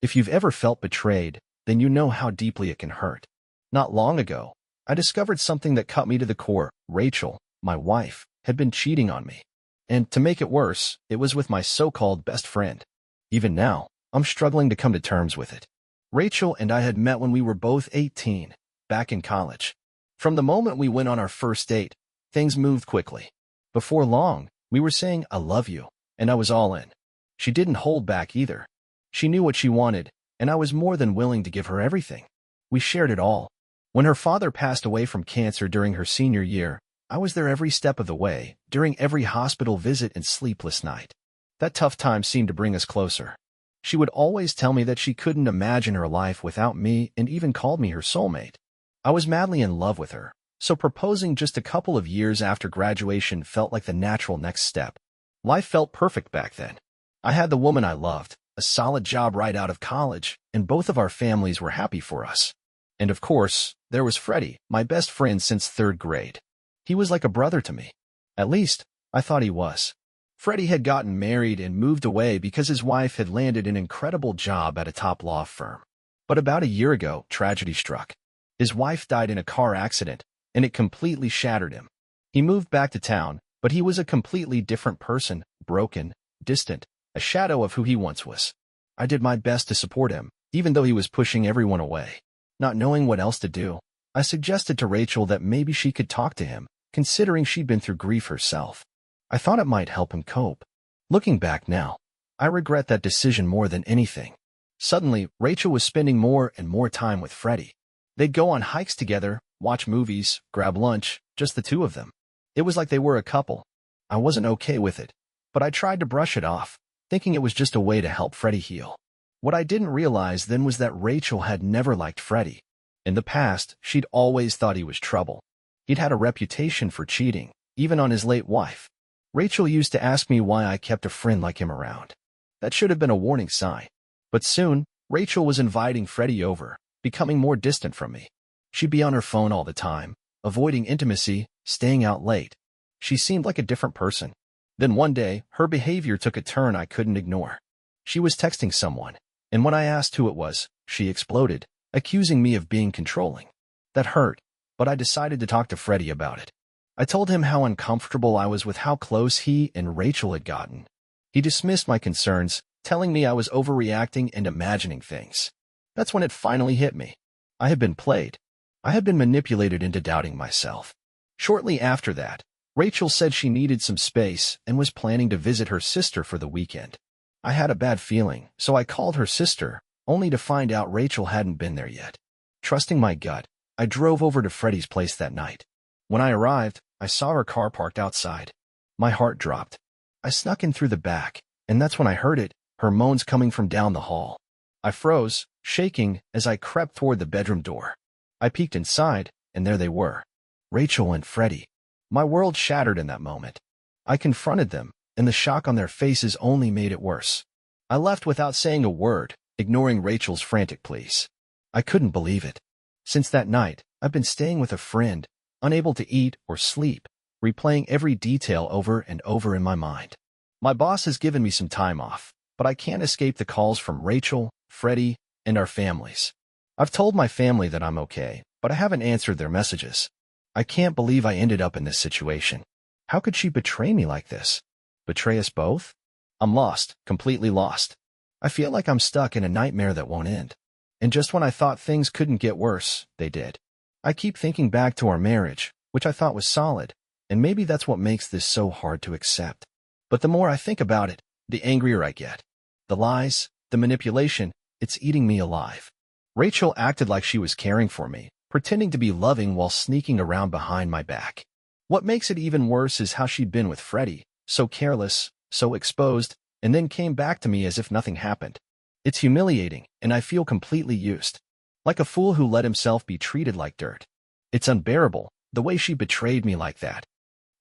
If you've ever felt betrayed, then you know how deeply it can hurt. Not long ago, I discovered something that cut me to the core. Rachel, my wife, had been cheating on me. And to make it worse, it was with my so-called best friend. Even now, I'm struggling to come to terms with it. Rachel and I had met when we were both 18, back in college. From the moment we went on our first date, things moved quickly. Before long, we were saying, "I love you," and I was all in. She didn't hold back either. She knew what she wanted, and I was more than willing to give her everything. We shared it all. When her father passed away from cancer during her senior year, I was there every step of the way, during every hospital visit and sleepless night. That tough time seemed to bring us closer. She would always tell me that she couldn't imagine her life without me and even called me her soulmate. I was madly in love with her, so proposing just a couple of years after graduation felt like the natural next step. Life felt perfect back then. I had the woman I loved, a solid job right out of college, and both of our families were happy for us. And of course, there was Freddie, my best friend since 3rd grade. He was like a brother to me. At least, I thought he was. Freddie had gotten married and moved away because his wife had landed an incredible job at a top law firm. But about a year ago, tragedy struck. His wife died in a car accident, and it completely shattered him. He moved back to town, but he was a completely different person, broken, distant, a shadow of who he once was. I did my best to support him, even though he was pushing everyone away. Not knowing what else to do, I suggested to Rachel that maybe she could talk to him, considering she'd been through grief herself. I thought it might help him cope. Looking back now, I regret that decision more than anything. Suddenly, Rachel was spending more and more time with Freddie. They'd go on hikes together, watch movies, grab lunch, just the two of them. It was like they were a couple. I wasn't okay with it, but I tried to brush it off, thinking it was just a way to help Freddie heal. What I didn't realize then was that Rachel had never liked Freddie. In the past, she'd always thought he was trouble. He'd had a reputation for cheating, even on his late wife. Rachel used to ask me why I kept a friend like him around. That should have been a warning sign. But soon, Rachel was inviting Freddie over, becoming more distant from me. She'd be on her phone all the time, avoiding intimacy, staying out late. She seemed like a different person. Then one day, her behavior took a turn I couldn't ignore. She was texting someone, and when I asked who it was, she exploded, accusing me of being controlling. That hurt, but I decided to talk to Freddie about it. I told him how uncomfortable I was with how close he and Rachel had gotten. He dismissed my concerns, telling me I was overreacting and imagining things. That's when it finally hit me. I had been played. I had been manipulated into doubting myself. Shortly after that, Rachel said she needed some space and was planning to visit her sister for the weekend. I had a bad feeling, so I called her sister, only to find out Rachel hadn't been there yet. Trusting my gut, I drove over to Freddie's place that night. When I arrived, I saw her car parked outside. My heart dropped. I snuck in through the back, and that's when I heard it, her moans coming from down the hall. I froze, shaking, as I crept toward the bedroom door. I peeked inside, and there they were. Rachel and Freddie. My world shattered in that moment. I confronted them, and the shock on their faces only made it worse. I left without saying a word, ignoring Rachel's frantic pleas. I couldn't believe it. Since that night, I've been staying with a friend, unable to eat or sleep, replaying every detail over and over in my mind. My boss has given me some time off, but I can't escape the calls from Rachel, Freddie, and our families. I've told my family that I'm okay, but I haven't answered their messages. I can't believe I ended up in this situation. How could she betray me like this? Betray us both? I'm lost, completely lost. I feel like I'm stuck in a nightmare that won't end. And just when I thought things couldn't get worse, they did. I keep thinking back to our marriage, which I thought was solid, and maybe that's what makes this so hard to accept. But the more I think about it, the angrier I get. The lies, the manipulation, it's eating me alive. Rachel acted like she was caring for me, pretending to be loving while sneaking around behind my back. What makes it even worse is how she'd been with Freddie, so careless, so exposed, and then came back to me as if nothing happened. It's humiliating, and I feel completely used. Like a fool who let himself be treated like dirt. It's unbearable, the way she betrayed me like that.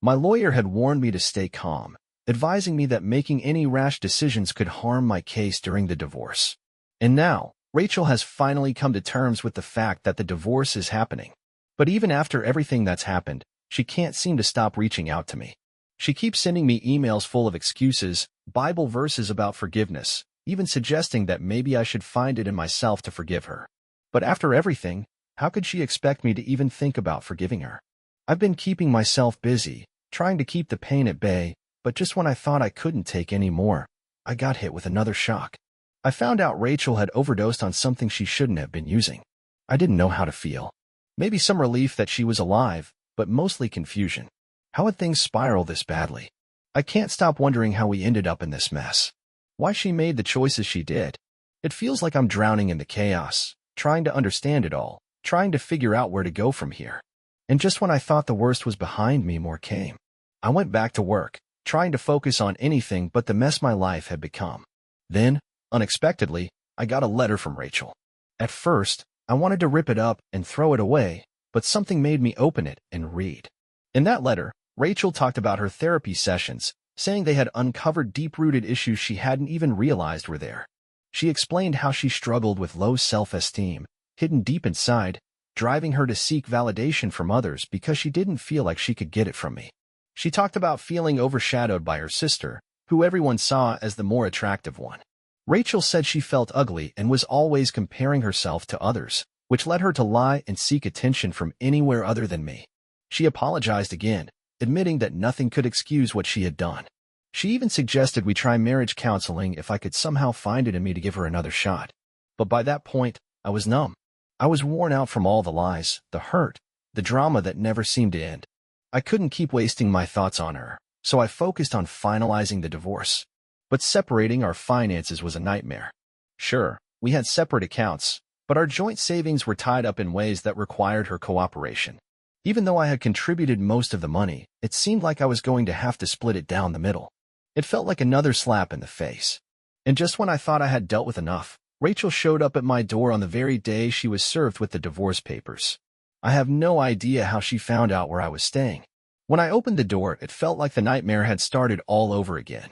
My lawyer had warned me to stay calm, advising me that making any rash decisions could harm my case during the divorce. And now, Rachel has finally come to terms with the fact that the divorce is happening. But even after everything that's happened, she can't seem to stop reaching out to me. She keeps sending me emails full of excuses, Bible verses about forgiveness, even suggesting that maybe I should find it in myself to forgive her. But after everything, how could she expect me to even think about forgiving her? I've been keeping myself busy, trying to keep the pain at bay, but just when I thought I couldn't take any more, I got hit with another shock. I found out Rachel had overdosed on something she shouldn't have been using. I didn't know how to feel. Maybe some relief that she was alive, but mostly confusion. How had things spiraled this badly? I can't stop wondering how we ended up in this mess. Why she made the choices she did. It feels like I'm drowning in the chaos, trying to understand it all, trying to figure out where to go from here. And just when I thought the worst was behind me, more came. I went back to work, trying to focus on anything but the mess my life had become. Then, unexpectedly, I got a letter from Rachel. At first, I wanted to rip it up and throw it away, but something made me open it and read. In that letter, Rachel talked about her therapy sessions, saying they had uncovered deep-rooted issues she hadn't even realized were there. She explained how she struggled with low self-esteem, hidden deep inside, driving her to seek validation from others because she didn't feel like she could get it from me. She talked about feeling overshadowed by her sister, who everyone saw as the more attractive one. Rachel said she felt ugly and was always comparing herself to others, which led her to lie and seek attention from anywhere other than me. She apologized again, admitting that nothing could excuse what she had done. She even suggested we try marriage counseling if I could somehow find it in me to give her another shot. But by that point, I was numb. I was worn out from all the lies, the hurt, the drama that never seemed to end. I couldn't keep wasting my thoughts on her, so I focused on finalizing the divorce. But separating our finances was a nightmare. Sure, we had separate accounts, but our joint savings were tied up in ways that required her cooperation. Even though I had contributed most of the money, it seemed like I was going to have to split it down the middle. It felt like another slap in the face. And just when I thought I had dealt with enough, Rachel showed up at my door on the very day she was served with the divorce papers. I have no idea how she found out where I was staying. When I opened the door, it felt like the nightmare had started all over again.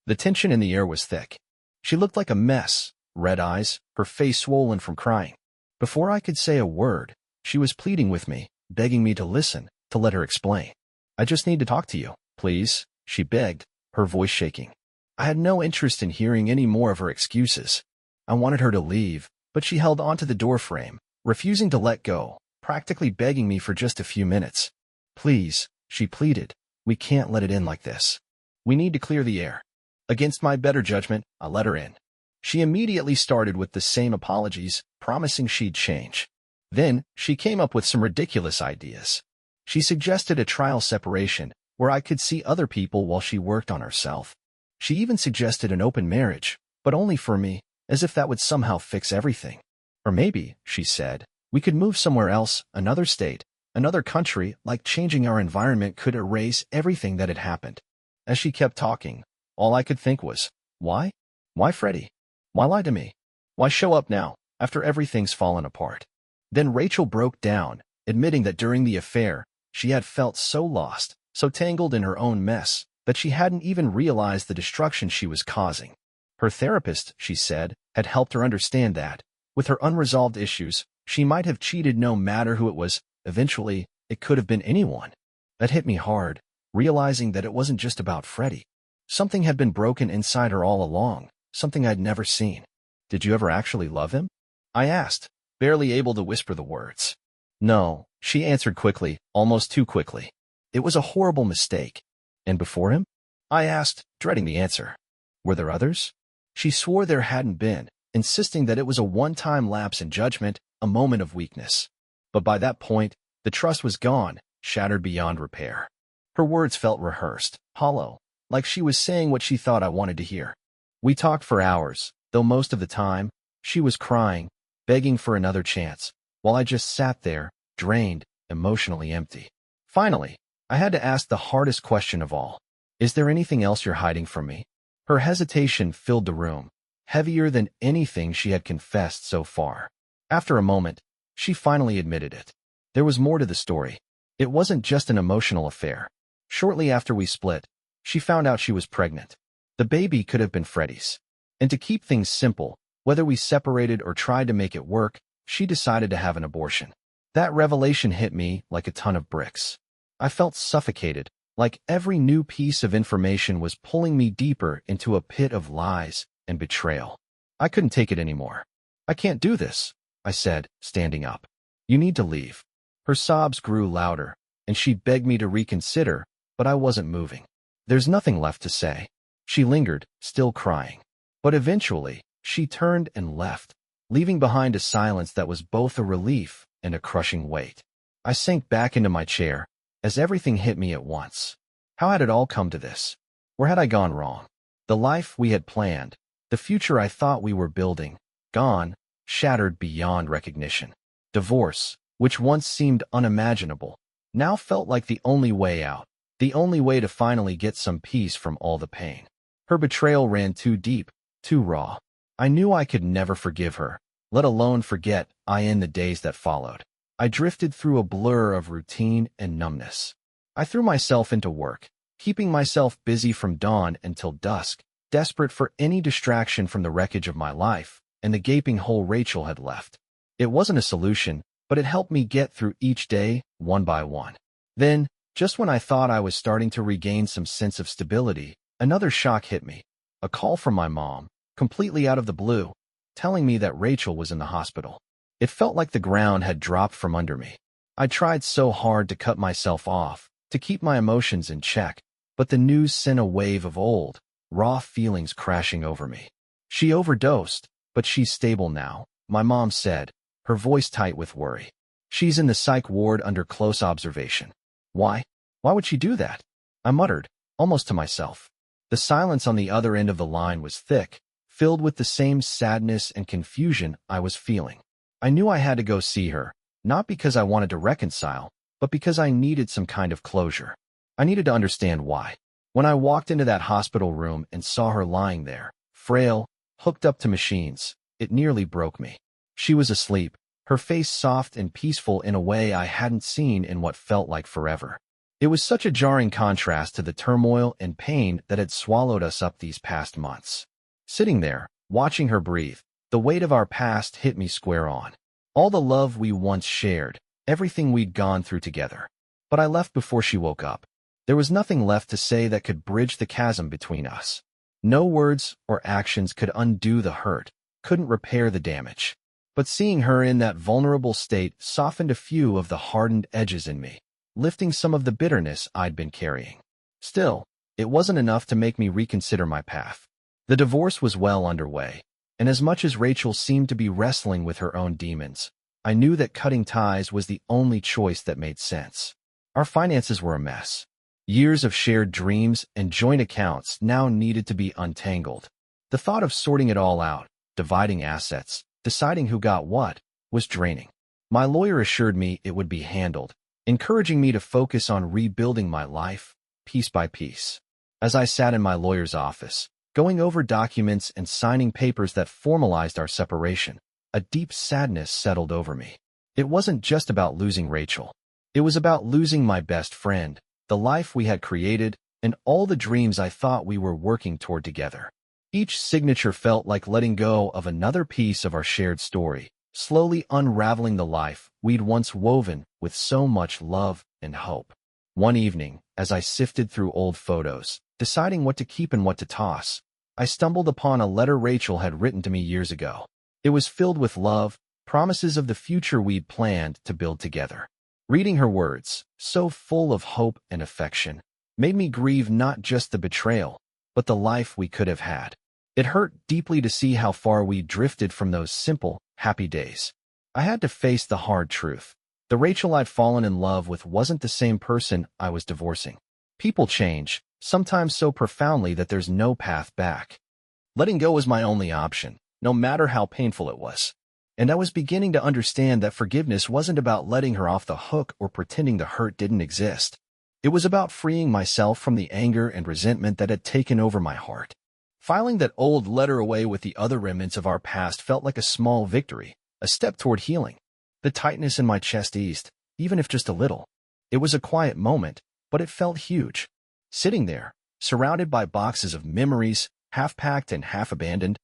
The tension in the air was thick. She looked like a mess, red eyes, her face swollen from crying. Before I could say a word, she was pleading with me, begging me to listen, to let her explain. "I just need to talk to you, please," she begged, her voice shaking. I had no interest in hearing any more of her excuses. I wanted her to leave, but she held onto the doorframe, refusing to let go, practically begging me for just a few minutes. "Please," she pleaded, "we can't let it end like this. We need to clear the air." Against my better judgment, I let her in. She immediately started with the same apologies, promising she'd change. Then, she came up with some ridiculous ideas. She suggested a trial separation, where I could see other people while she worked on herself. She even suggested an open marriage, but only for me, as if that would somehow fix everything. Or maybe, she said, we could move somewhere else, another state, another country, like changing our environment could erase everything that had happened. As she kept talking, all I could think was, why? Why Freddie? Why lie to me? Why show up now, after everything's fallen apart? Then Rachel broke down, admitting that during the affair, she had felt so lost, so tangled in her own mess, that she hadn't even realized the destruction she was causing. Her therapist, she said, had helped her understand that, with her unresolved issues, she might have cheated no matter who it was. Eventually, it could have been anyone. That hit me hard, realizing that it wasn't just about Freddie. Something had been broken inside her all along, something I'd never seen. "Did you ever actually love him?" I asked, barely able to whisper the words. "No," she answered quickly, almost too quickly. "It was a horrible mistake." "And before him?" I asked, dreading the answer. "Were there others?" She swore there hadn't been, insisting that it was a one-time lapse in judgment, a moment of weakness. But by that point, the trust was gone, shattered beyond repair. Her words felt rehearsed, hollow, like she was saying what she thought I wanted to hear. We talked for hours, though most of the time, she was crying, begging for another chance, while I just sat there, drained, emotionally empty. Finally, I had to ask the hardest question of all. "Is there anything else you're hiding from me?" Her hesitation filled the room, heavier than anything she had confessed so far. After a moment, she finally admitted it. There was more to the story. It wasn't just an emotional affair. Shortly after we split, she found out she was pregnant. The baby could have been Freddie's. And to keep things simple, whether we separated or tried to make it work, she decided to have an abortion. That revelation hit me like a ton of bricks. I felt suffocated, like every new piece of information was pulling me deeper into a pit of lies and betrayal. I couldn't take it anymore. I can't do this, I said, standing up. You need to leave. Her sobs grew louder, and she begged me to reconsider, but I wasn't moving. There's nothing left to say. She lingered, still crying. But eventually, she turned and left, leaving behind a silence that was both a relief and a crushing weight. I sank back into my chair, as everything hit me at once. How had it all come to this? Where had I gone wrong? The life we had planned, the future I thought we were building, gone, shattered beyond recognition. Divorce, which once seemed unimaginable, now felt like the only way out, the only way to finally get some peace from all the pain. Her betrayal ran too deep, too raw. I knew I could never forgive her, let alone forget in the days that followed. I drifted through a blur of routine and numbness. I threw myself into work, keeping myself busy from dawn until dusk, desperate for any distraction from the wreckage of my life and the gaping hole Rachel had left. It wasn't a solution, but it helped me get through each day, one by one. Then, just when I thought I was starting to regain some sense of stability, another shock hit me. A call from my mom, completely out of the blue, telling me that Rachel was in the hospital. It felt like the ground had dropped from under me. I tried so hard to cut myself off, to keep my emotions in check, but the news sent a wave of old, raw feelings crashing over me. She overdosed, but she's stable now, my mom said, her voice tight with worry. She's in the psych ward under close observation. Why? Why would she do that? I muttered, almost to myself. The silence on the other end of the line was thick, filled with the same sadness and confusion I was feeling. I knew I had to go see her, not because I wanted to reconcile, but because I needed some kind of closure. I needed to understand why. When I walked into that hospital room and saw her lying there, frail, hooked up to machines, it nearly broke me. She was asleep, her face soft and peaceful in a way I hadn't seen in what felt like forever. It was such a jarring contrast to the turmoil and pain that had swallowed us up these past months. Sitting there, watching her breathe, the weight of our past hit me square on. All the love we once shared, everything we'd gone through together. But I left before she woke up. There was nothing left to say that could bridge the chasm between us. No words or actions could undo the hurt, couldn't repair the damage. But seeing her in that vulnerable state softened a few of the hardened edges in me, lifting some of the bitterness I'd been carrying. Still, it wasn't enough to make me reconsider my path. The divorce was well underway, and as much as Rachel seemed to be wrestling with her own demons, I knew that cutting ties was the only choice that made sense. Our finances were a mess. Years of shared dreams and joint accounts now needed to be untangled. The thought of sorting it all out, dividing assets, deciding who got what, was draining. My lawyer assured me it would be handled, encouraging me to focus on rebuilding my life, piece by piece. As I sat in my lawyer's office, going over documents and signing papers that formalized our separation, a deep sadness settled over me. It wasn't just about losing Rachel. It was about losing my best friend, the life we had created, and all the dreams I thought we were working toward together. Each signature felt like letting go of another piece of our shared story, slowly unraveling the life we'd once woven with so much love and hope. One evening, as I sifted through old photos, deciding what to keep and what to toss, I stumbled upon a letter Rachel had written to me years ago. It was filled with love, promises of the future we'd planned to build together. Reading her words, so full of hope and affection, made me grieve not just the betrayal, but the life we could have had. It hurt deeply to see how far we drifted from those simple, happy days. I had to face the hard truth. The Rachel I'd fallen in love with wasn't the same person I was divorcing. People change, sometimes so profoundly that there's no path back. Letting go was my only option, no matter how painful it was. And I was beginning to understand that forgiveness wasn't about letting her off the hook or pretending the hurt didn't exist. It was about freeing myself from the anger and resentment that had taken over my heart. Filing that old letter away with the other remnants of our past felt like a small victory, a step toward healing. The tightness in my chest eased, even if just a little. It was a quiet moment, but it felt huge. Sitting there, surrounded by boxes of memories, half-packed and half-abandoned,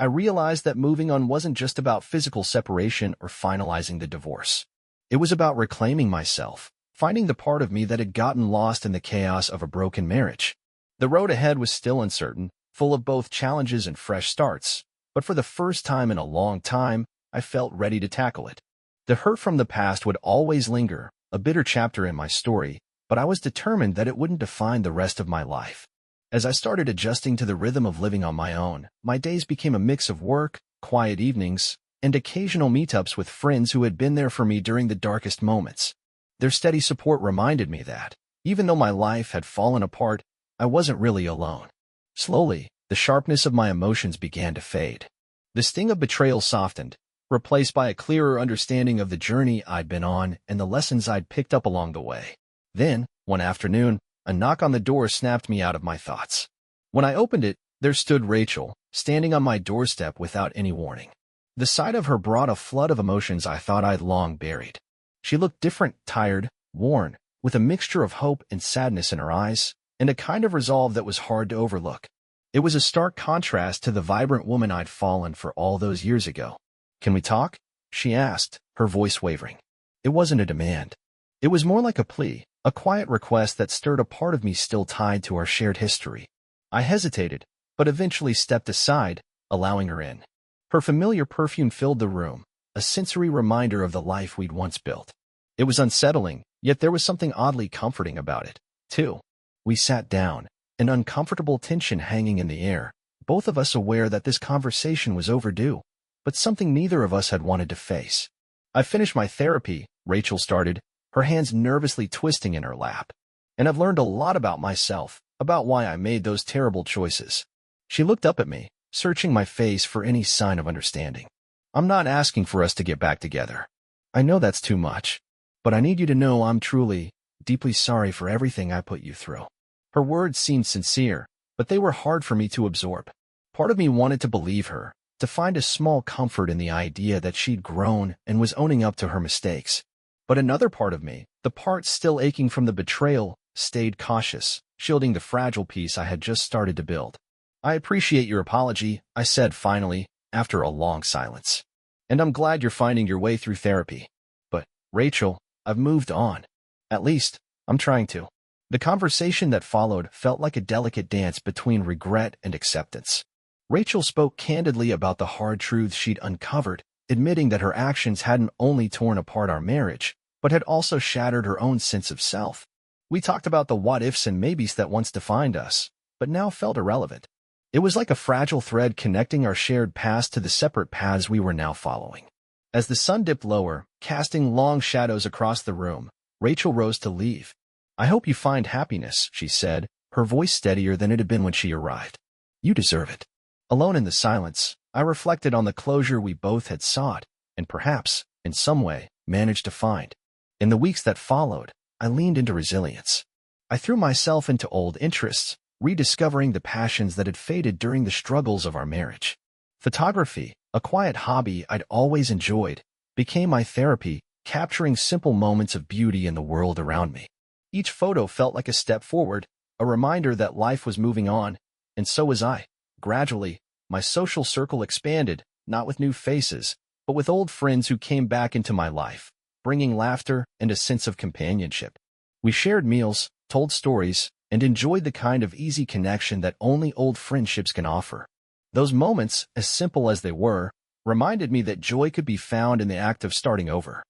I realized that moving on wasn't just about physical separation or finalizing the divorce. It was about reclaiming myself, finding the part of me that had gotten lost in the chaos of a broken marriage. The road ahead was still uncertain, full of both challenges and fresh starts, but for the first time in a long time, I felt ready to tackle it. The hurt from the past would always linger, a bitter chapter in my story, but I was determined that it wouldn't define the rest of my life. As I started adjusting to the rhythm of living on my own, my days became a mix of work, quiet evenings, and occasional meetups with friends who had been there for me during the darkest moments. Their steady support reminded me that, even though my life had fallen apart, I wasn't really alone. Slowly, the sharpness of my emotions began to fade. The sting of betrayal softened, replaced by a clearer understanding of the journey I'd been on and the lessons I'd picked up along the way. Then, one afternoon, a knock on the door snapped me out of my thoughts. When I opened it, there stood Rachel, standing on my doorstep without any warning. The sight of her brought a flood of emotions I thought I'd long buried. She looked different, tired, worn, with a mixture of hope and sadness in her eyes, and a kind of resolve that was hard to overlook. It was a stark contrast to the vibrant woman I'd fallen for all those years ago. "Can we talk?" she asked, her voice wavering. It wasn't a demand. It was more like a plea, a quiet request that stirred a part of me still tied to our shared history. I hesitated, but eventually stepped aside, allowing her in. Her familiar perfume filled the room, a sensory reminder of the life we'd once built. It was unsettling, yet there was something oddly comforting about it, too. We sat down, an uncomfortable tension hanging in the air, both of us aware that this conversation was overdue, but something neither of us had wanted to face. "I finished my therapy," Rachel started, her hands nervously twisting in her lap. "And I've learned a lot about myself, about why I made those terrible choices." She looked up at me, searching my face for any sign of understanding. "I'm not asking for us to get back together. I know that's too much, but I need you to know I'm truly, deeply sorry for everything I put you through." Her words seemed sincere, but they were hard for me to absorb. Part of me wanted to believe her, to find a small comfort in the idea that she'd grown and was owning up to her mistakes. But another part of me, the part still aching from the betrayal, stayed cautious, shielding the fragile peace I had just started to build. "I appreciate your apology," I said finally, after a long silence. "And I'm glad you're finding your way through therapy. But, Rachel, I've moved on. At least, I'm trying to." The conversation that followed felt like a delicate dance between regret and acceptance. Rachel spoke candidly about the hard truths she'd uncovered, admitting that her actions hadn't only torn apart our marriage, but had also shattered her own sense of self. We talked about the what-ifs and maybes that once defined us, but now felt irrelevant. It was like a fragile thread connecting our shared past to the separate paths we were now following. As the sun dipped lower, casting long shadows across the room, Rachel rose to leave. "I hope you find happiness," she said, her voice steadier than it had been when she arrived. "You deserve it." Alone in the silence, I reflected on the closure we both had sought, and perhaps, in some way, managed to find. In the weeks that followed, I leaned into resilience. I threw myself into old interests, rediscovering the passions that had faded during the struggles of our marriage. Photography, a quiet hobby I'd always enjoyed, became my therapy, capturing simple moments of beauty in the world around me. Each photo felt like a step forward, a reminder that life was moving on, and so was I. Gradually, my social circle expanded, not with new faces, but with old friends who came back into my life, bringing laughter and a sense of companionship. We shared meals, told stories, and enjoyed the kind of easy connection that only old friendships can offer. Those moments, as simple as they were, reminded me that joy could be found in the act of starting over.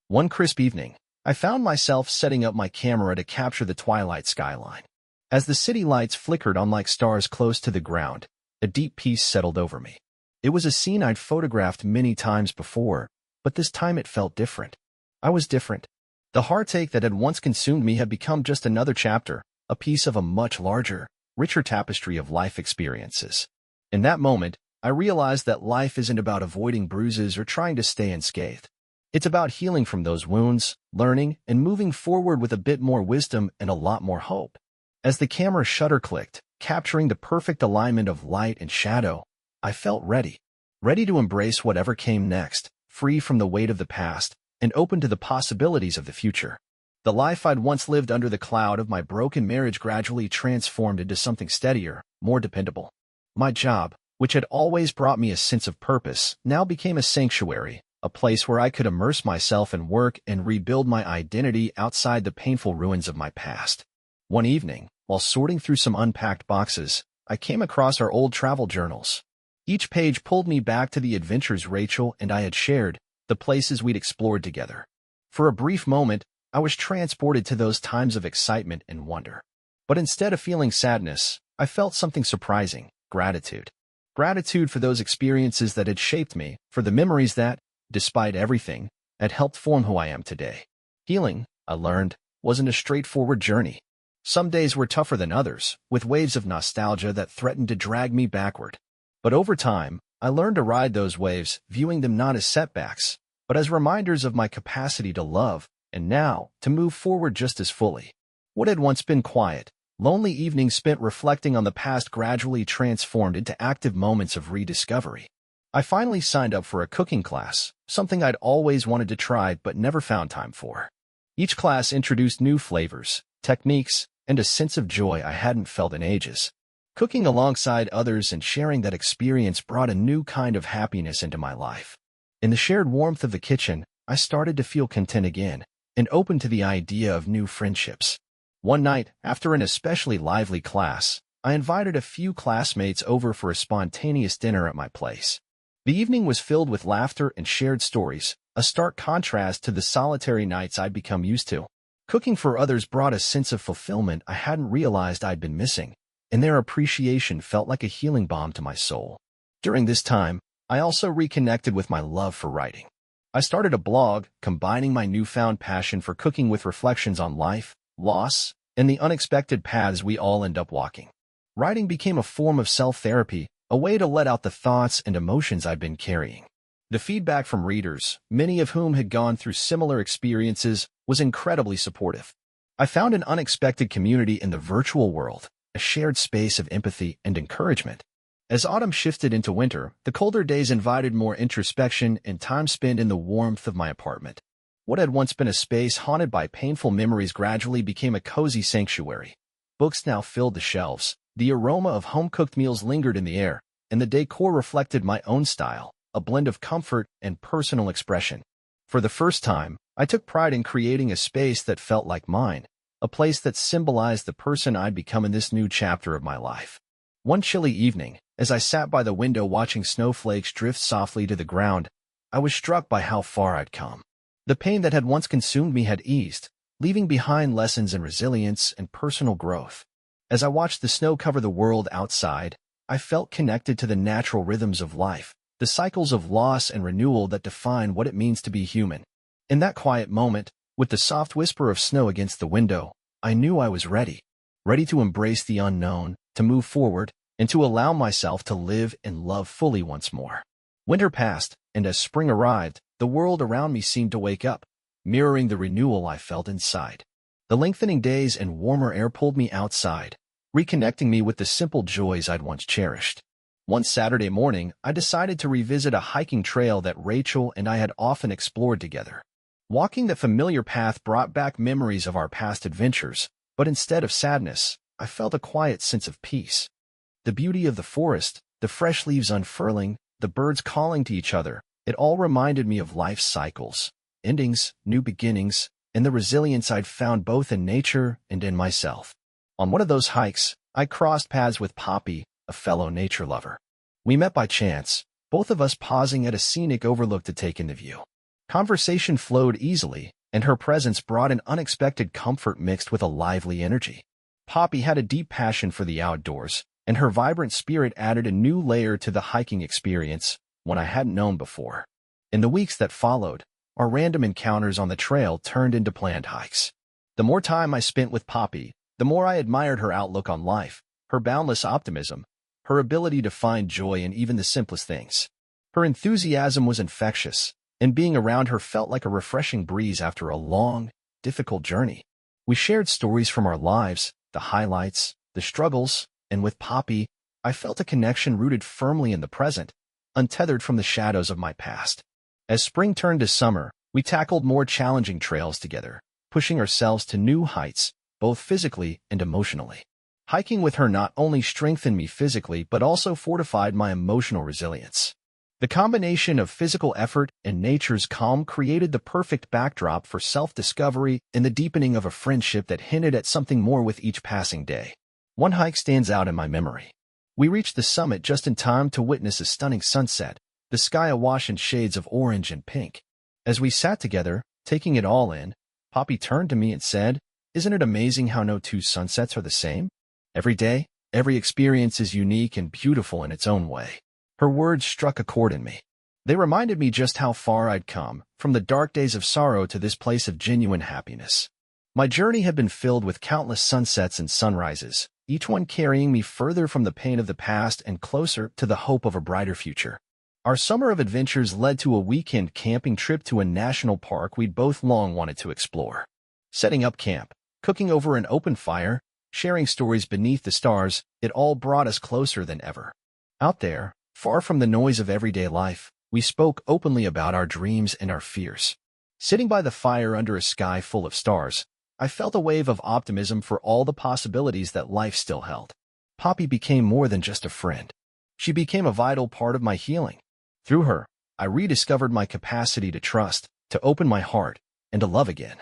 One crisp evening, I found myself setting up my camera to capture the twilight skyline. As the city lights flickered on like stars close to the ground, a deep peace settled over me. It was a scene I'd photographed many times before, but this time it felt different. I was different. The heartache that had once consumed me had become just another chapter, a piece of a much larger, richer tapestry of life experiences. In that moment, I realized that life isn't about avoiding bruises or trying to stay unscathed. It's about healing from those wounds, learning, and moving forward with a bit more wisdom and a lot more hope. As the camera shutter clicked, capturing the perfect alignment of light and shadow, I felt ready. Ready to embrace whatever came next, free from the weight of the past, and open to the possibilities of the future. The life I'd once lived under the cloud of my broken marriage gradually transformed into something steadier, more dependable. My job, which had always brought me a sense of purpose, now became a sanctuary, a place where I could immerse myself in work and rebuild my identity outside the painful ruins of my past. One evening, while sorting through some unpacked boxes, I came across our old travel journals. Each page pulled me back to the adventures Rachel and I had shared, the places we'd explored together. For a brief moment, I was transported to those times of excitement and wonder. But instead of feeling sadness, I felt something surprising: gratitude. Gratitude for those experiences that had shaped me, for the memories that, despite everything, had helped form who I am today. Healing, I learned, wasn't a straightforward journey. Some days were tougher than others, with waves of nostalgia that threatened to drag me backward. But over time, I learned to ride those waves, viewing them not as setbacks, but as reminders of my capacity to love, and now, to move forward just as fully. What had once been quiet, lonely evenings spent reflecting on the past gradually transformed into active moments of rediscovery. I finally signed up for a cooking class, something I'd always wanted to try but never found time for. Each class introduced new flavors, techniques, and a sense of joy I hadn't felt in ages. Cooking alongside others and sharing that experience brought a new kind of happiness into my life. In the shared warmth of the kitchen, I started to feel content again, and open to the idea of new friendships. One night, after an especially lively class, I invited a few classmates over for a spontaneous dinner at my place. The evening was filled with laughter and shared stories, a stark contrast to the solitary nights I'd become used to. Cooking for others brought a sense of fulfillment I hadn't realized I'd been missing, and their appreciation felt like a healing balm to my soul. During this time, I also reconnected with my love for writing. I started a blog, combining my newfound passion for cooking with reflections on life, loss, and the unexpected paths we all end up walking. Writing became a form of self-therapy, a way to let out the thoughts and emotions I'd been carrying. The feedback from readers, many of whom had gone through similar experiences, was incredibly supportive. I found an unexpected community in the virtual world, a shared space of empathy and encouragement. As autumn shifted into winter, the colder days invited more introspection and time spent in the warmth of my apartment. What had once been a space haunted by painful memories gradually became a cozy sanctuary. Books now filled the shelves, the aroma of home-cooked meals lingered in the air, and the decor reflected my own style, a blend of comfort and personal expression. For the first time, I took pride in creating a space that felt like mine, a place that symbolized the person I'd become in this new chapter of my life. One chilly evening, as I sat by the window watching snowflakes drift softly to the ground, I was struck by how far I'd come. The pain that had once consumed me had eased, leaving behind lessons in resilience and personal growth. As I watched the snow cover the world outside, I felt connected to the natural rhythms of life, the cycles of loss and renewal that define what it means to be human. In that quiet moment, with the soft whisper of snow against the window, I knew I was ready to embrace the unknown, to move forward, and to allow myself to live and love fully once more. Winter passed, and as spring arrived, the world around me seemed to wake up, mirroring the renewal I felt inside. The lengthening days and warmer air pulled me outside, reconnecting me with the simple joys I'd once cherished. One Saturday morning, I decided to revisit a hiking trail that Rachel and I had often explored together. Walking that familiar path brought back memories of our past adventures, but instead of sadness, I felt a quiet sense of peace. The beauty of the forest, the fresh leaves unfurling, the birds calling to each other, it all reminded me of life's cycles, endings, new beginnings, and the resilience I'd found both in nature and in myself. On one of those hikes, I crossed paths with Poppy, a fellow nature lover. We met by chance, both of us pausing at a scenic overlook to take in the view. Conversation flowed easily, and her presence brought an unexpected comfort mixed with a lively energy. Poppy had a deep passion for the outdoors, and her vibrant spirit added a new layer to the hiking experience, one I hadn't known before. In the weeks that followed, our random encounters on the trail turned into planned hikes. The more time I spent with Poppy, the more I admired her outlook on life, her boundless optimism, her ability to find joy in even the simplest things. Her enthusiasm was infectious, and being around her felt like a refreshing breeze after a long, difficult journey. We shared stories from our lives, the highlights, the struggles, and with Poppy, I felt a connection rooted firmly in the present, untethered from the shadows of my past. As spring turned to summer, we tackled more challenging trails together, pushing ourselves to new heights, both physically and emotionally. Hiking with her not only strengthened me physically but also fortified my emotional resilience. The combination of physical effort and nature's calm created the perfect backdrop for self-discovery and the deepening of a friendship that hinted at something more with each passing day. One hike stands out in my memory. We reached the summit just in time to witness a stunning sunset, the sky awash in shades of orange and pink. As we sat together, taking it all in, Poppy turned to me and said, "Isn't it amazing how no two sunsets are the same? Every day, every experience is unique and beautiful in its own way." Her words struck a chord in me. They reminded me just how far I'd come, from the dark days of sorrow to this place of genuine happiness. My journey had been filled with countless sunsets and sunrises, each one carrying me further from the pain of the past and closer to the hope of a brighter future. Our summer of adventures led to a weekend camping trip to a national park we'd both long wanted to explore. Setting up camp, cooking over an open fire, sharing stories beneath the stars, it all brought us closer than ever. Out there, far from the noise of everyday life, we spoke openly about our dreams and our fears. Sitting by the fire under a sky full of stars, I felt a wave of optimism for all the possibilities that life still held. Poppy became more than just a friend. She became a vital part of my healing. Through her, I rediscovered my capacity to trust, to open my heart, and to love again.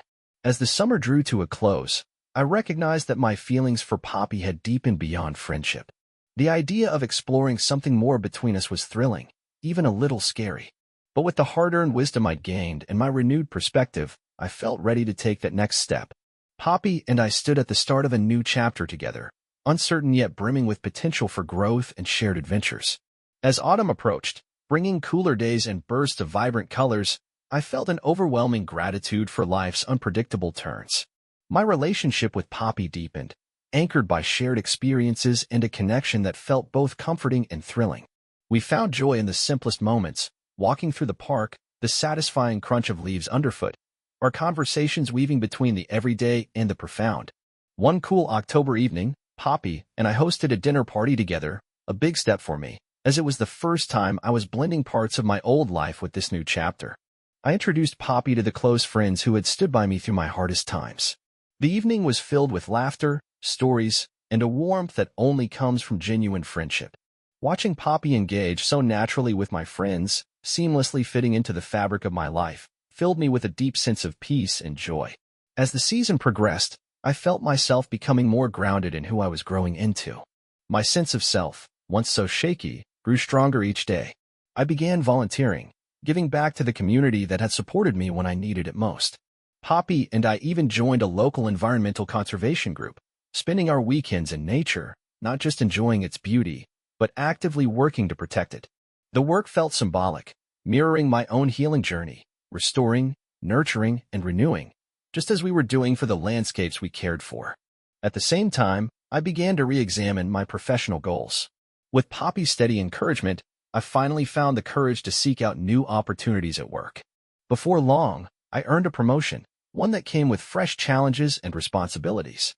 As the summer drew to a close, I recognized that my feelings for Poppy had deepened beyond friendship. The idea of exploring something more between us was thrilling, even a little scary. But with the hard-earned wisdom I'd gained and my renewed perspective, I felt ready to take that next step. Poppy and I stood at the start of a new chapter together, uncertain yet brimming with potential for growth and shared adventures. As autumn approached, bringing cooler days and bursts of vibrant colors, I felt an overwhelming gratitude for life's unpredictable turns. My relationship with Poppy deepened, anchored by shared experiences and a connection that felt both comforting and thrilling. We found joy in the simplest moments, walking through the park, the satisfying crunch of leaves underfoot, our conversations weaving between the everyday and the profound. One cool October evening, Poppy and I hosted a dinner party together, a big step for me, as it was the first time I was blending parts of my old life with this new chapter. I introduced Poppy to the close friends who had stood by me through my hardest times. The evening was filled with laughter, stories, and a warmth that only comes from genuine friendship. Watching Poppy engage so naturally with my friends, seamlessly fitting into the fabric of my life, filled me with a deep sense of peace and joy. As the season progressed, I felt myself becoming more grounded in who I was growing into. My sense of self, once so shaky, grew stronger each day. I began volunteering, giving back to the community that had supported me when I needed it most. Poppy and I even joined a local environmental conservation group, spending our weekends in nature, not just enjoying its beauty, but actively working to protect it. The work felt symbolic, mirroring my own healing journey, restoring, nurturing, and renewing, just as we were doing for the landscapes we cared for. At the same time, I began to re-examine my professional goals. With Poppy's steady encouragement, I finally found the courage to seek out new opportunities at work. Before long, I earned a promotion, one that came with fresh challenges and responsibilities.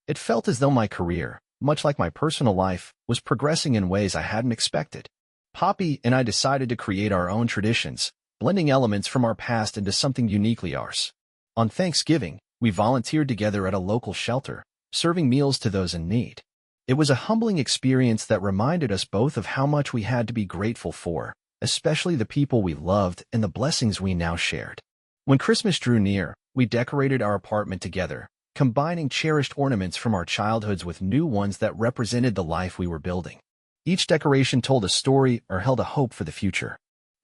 It felt as though my career, much like my personal life, was progressing in ways I hadn't expected. Poppy and I decided to create our own traditions, blending elements from our past into something uniquely ours. On Thanksgiving, we volunteered together at a local shelter, serving meals to those in need. It was a humbling experience that reminded us both of how much we had to be grateful for, especially the people we loved and the blessings we now shared. When Christmas drew near, we decorated our apartment together, combining cherished ornaments from our childhoods with new ones that represented the life we were building. Each decoration told a story or held a hope for the future.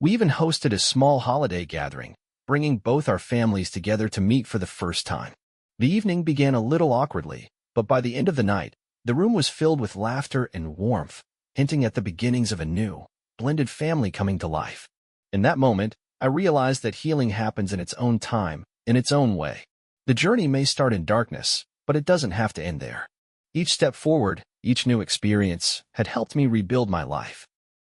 We even hosted a small holiday gathering, bringing both our families together to meet for the first time. The evening began a little awkwardly, but by the end of the night, the room was filled with laughter and warmth, hinting at the beginnings of a new, blended family coming to life. In that moment, I realized that healing happens in its own time, in its own way. The journey may start in darkness, but it doesn't have to end there. Each step forward, each new experience, had helped me rebuild my life,